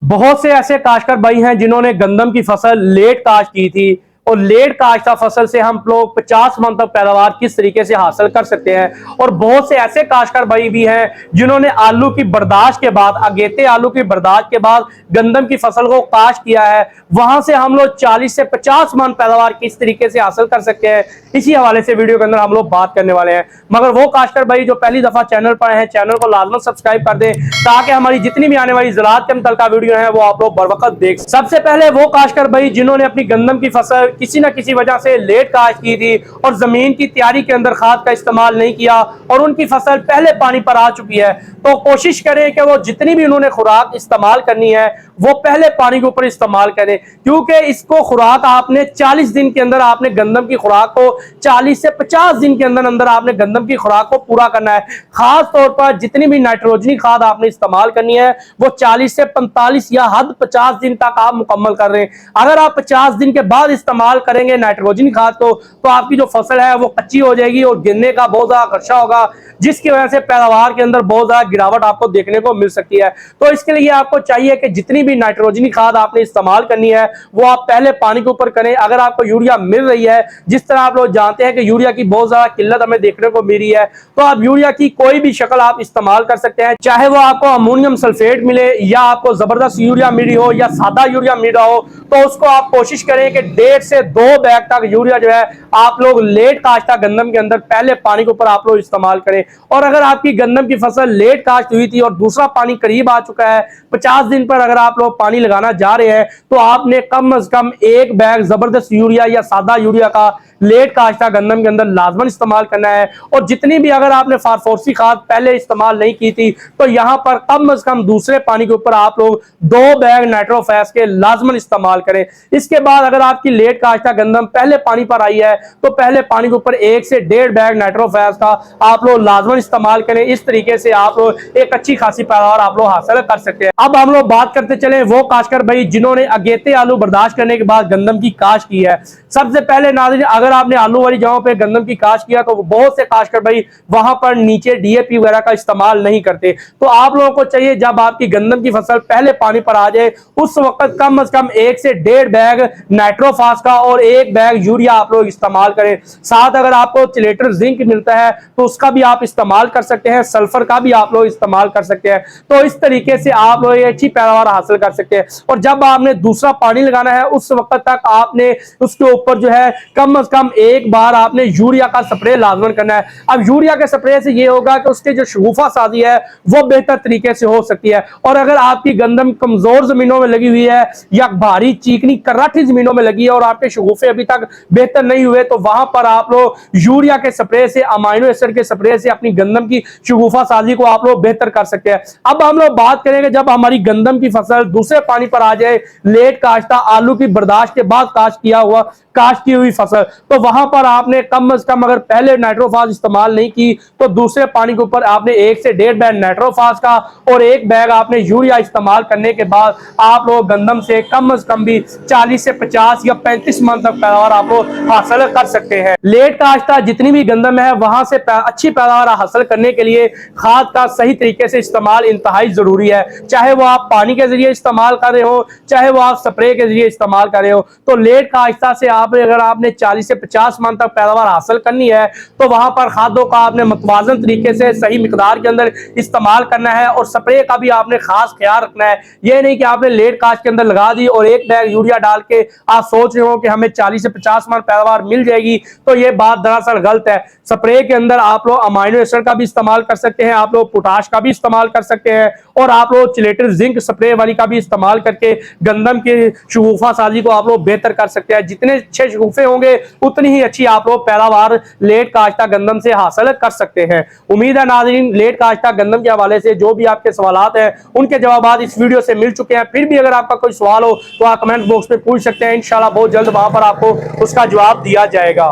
बहुत से ऐसे काश्तकार भाई हैं जिन्होंने गंदम की फसल लेट काश्त की थी और लेट काश्ता फसल से हम लोग 50 मन तक पैदावार किस तरीके से हासिल कर सकते हैं। और बहुत से ऐसे काश्तकार भाई भी हैं जिन्होंने आलू की बर्दाश्त के बाद, अगेते आलू की बर्दाश्त के बाद गंदम की फसल को काश्त किया है, वहां से हम लोग 40 से 50 मन पैदावार किस तरीके से हासिल कर सकते हैं, इसी हवाले से वीडियो के अंदर हम लोग बात करने वाले हैं। मगर वो काश्तकार भाई जो पहली दफा चैनल पर हैं, चैनल को लाजमन सब्सक्राइब कर दें ताकि हमारी जितनी भी आने वाली ज़राअत के मुतल्लिका वीडियो है वो आप लोग बर वक्त देख। सबसे पहले वो काश्तकार भाई जिन्होंने अपनी गंदम की फसल किसी न किसी वजह से लेट काश्त की थी और जमीन की तैयारी के अंदर खाद का इस्तेमाल नहीं किया और उनकी फसल पहले पानी पर आ चुकी है, तो कोशिश करें कि वो जितनी भी उन्होंने खुराक इस्तेमाल करनी है वो पहले पानी के ऊपर इस्तेमाल करें, क्योंकि इसको खुराक आपने 40 दिन के अंदर आपने गंदम की खुराक को 40 से 50 दिन के अंदर अंदर आपने गंदम की खुराक को पूरा करना है। खास तौर पर जितनी भी नाइट्रोजनी खाद आपने इस्तेमाल करनी है वो 40 से 45 या हद 50 दिन तक आप मुकम्मल कर रहे हैं। अगर आप 50 दिन के बाद इस्तेमाल करेंगे नाइट्रोजनी खाद को तो आपकी जो फसल है वो कच्ची हो जाएगी और गिरने का बहुत ज्यादा खर्चा होगा, जिसकी वजह से पैदावार के अंदर बहुत ज्यादा गिरावट आपको देखने को मिल सकती है। तो इसके लिए आपको चाहिए कि जितनी भी नाइट्रोजनी खाद आपने इस्तेमाल करनी है वो आप पहले पानी के ऊपर करें। अगर आपको यूरिया मिल रही है, जिस तरह आप लोग जानते हैं कि यूरिया की बहुत ज्यादा किल्लत हमें देखने को मिल रही है, तो आप यूरिया की कोई भी शक्ल आप इस्तेमाल कर सकते हैं, चाहे वो आपको अमोनियम सल्फेट मिले या आपको जबरदस्त यूरिया मिली हो या सादा यूरिया मिल रहा हो, तो उसको आप कोशिश करें कि 1.5 से 2 बैग तक यूरिया जो है आप लोग लेट काश्ता गंदम के अंदर पहले पानी के ऊपर आप लोग इस्तेमाल करें। और अगर आपकी गंदम की फसल लेट काश्त हुई थी और दूसरा पानी करीब आ चुका है, 50 दिन पर अगर आप लोग पानी लगाना जा रहे हैं, तो आपने कम से कम 1 बैग जबरदस्त यूरिया या सादा यूरिया का लेट काश्ता गंदम के अंदर लाजमन इस्तेमाल करना है। और जितनी भी अगर आपने फास्फोरसी खाद पहले इस्तेमाल नहीं की थी तो यहां पर कम से कम दूसरे पानी के ऊपर आप लोग 2 बैग नाइट्रोफेस के लाजमन इस्तेमाल करें। इसके बाद अगर आपकी लेट काश्ता गंदम पहले पानी पर आई है तो पहले पानी के ऊपर 1 से 1.5 बैग नाइट्रोफेस का आप लोग लाजमन इस्तेमाल करें। इस तरीके से आप लोग एक अच्छी खासी पैदावार आप लोग हासिल कर सकते हैं। अब हम लोग बात करते चले वो काश्तकार भाई जिन्होंने अगेते आलू बर्दाश्त करने के बाद गंदम की काश्त की है। सबसे पहले नाज़रीन, अगर आपने आलू वाली जगहों पे गंदम की काश्त किया तो बहुत से काश्तकार भाई वहां पर नीचे डीएपी वगैरह का इस्तेमाल नहीं करते। तो आप लोगों को चाहिए जब आपकी गंदम की फसल पहले पानी पर आ जाए उस वक्त कम से कम 1 से 1.5 बैग नाइट्रोफास का और 1 बैग यूरिया आप लोग इस्तेमाल करें। साथ अगर आपको चिलेटर जिंक मिलता है तो उसका भी आप इस्तेमाल कर सकते हैं, सल्फर का भी आप लोग इस्तेमाल कर सकते हैं। तो इस तरीके से आप लोग अच्छी पैदावार हासिल कर सकते हैं। और जब आपने दूसरा पानी लगाना है उस वक्त तक आपने उसके ऊपर जो है कम से कम 1 बार आपने यूरिया का स्प्रे लाजमन करना है। अब यूरिया के स्प्रे से ये होगा कि उसके जो शगुफा साजी है वो बेहतर तरीके से हो सकती है। और अगर आपकी गंदम कमजोर जमीनों में लगी हुई है या भारी चीकनी कराठी जमीनों में लगी है और आपके शगुफे अभी तक बेहतर नहीं हुए, तो वहां पर आप लोग यूरिया के स्प्रे से, अमाइनो एसिड के स्प्रे से अपनी गंदम की शगुफा साजी को आप लोग बेहतर कर सकते हैं। अब हम लोग बात करेंगे जब हमारी गंदम की फसल दूसरे पानी पर आ जाए, लेट काश्ता आलू की बर्दाश्त के बाद काश्त की हुई फसल, तो वहां पर आपने कम से कम अगर पहले नाइट्रोफास इस्तेमाल नहीं की तो दूसरे पानी के ऊपर आपने 1 से 1.5 बैग नाइट्रोफास का और 1 बैग आपने यूरिया इस्तेमाल करने के बाद आप लोग गंदम से कम भी 40 से 50 या 35 मन तक पैदावार आप लोग हासिल कर सकते हैं। लेट काश्ता जितनी भी गंदम है वहां से अच्छी पैदावार हासिल करने के लिए खाद का सही तरीके से इस्तेमाल इंतहाई जरूरी है। चाहे वो आप पानी के जरिए इस्तेमाल कर रहे हो, चाहे वो आप स्प्रे के जरिए इस्तेमाल कर रहे हो, तो लेट काश्ता से अगर आपने 40 से 50 मन तक पैदावार हासिल करनी है तो वहां पर खादों का आपने मतवाजन तरीके से सही मिकदार के अंदर इस्तेमाल करना है और स्प्रे का भी आपने खास ख्याल रखना है। यह नहीं कि आपने लेट काश्त के अंदर लगा दी और 1 बैग यूरिया डाल के आप सोच रहे हो कि हमें 40 से 50 मन पैदावार मिल जाएगी, तो यह बात दरअसल गलत है। स्प्रे के अंदर आप लोग अमाइनो एसिड का भी इस्तेमाल कर सकते हैं, आप लोग पोटाश का भी इस्तेमाल कर सकते हैं और आप लोग चिलेटर जिंक स्प्रे वाली का भी इस्तेमाल करके गंदम के शगुफा साजी को आप लोग बेहतर कर सकते हैं। जितने अच्छे शगुफे होंगे उतनी ही अच्छी आप लोग पैदावार लेट काश्ता गंदम से हासिल कर सकते हैं। उम्मीद है नाज़रीन लेट काश्ता गंदम के हवाले से जो भी आपके सवालात हैं उनके जवाब इस वीडियो से मिल चुके हैं। फिर भी अगर आपका कोई सवाल हो तो आप कमेंट बॉक्स में पूछ सकते हैं, इंशाल्लाह बहुत जल्द वहां पर आपको उसका जवाब दिया जाएगा।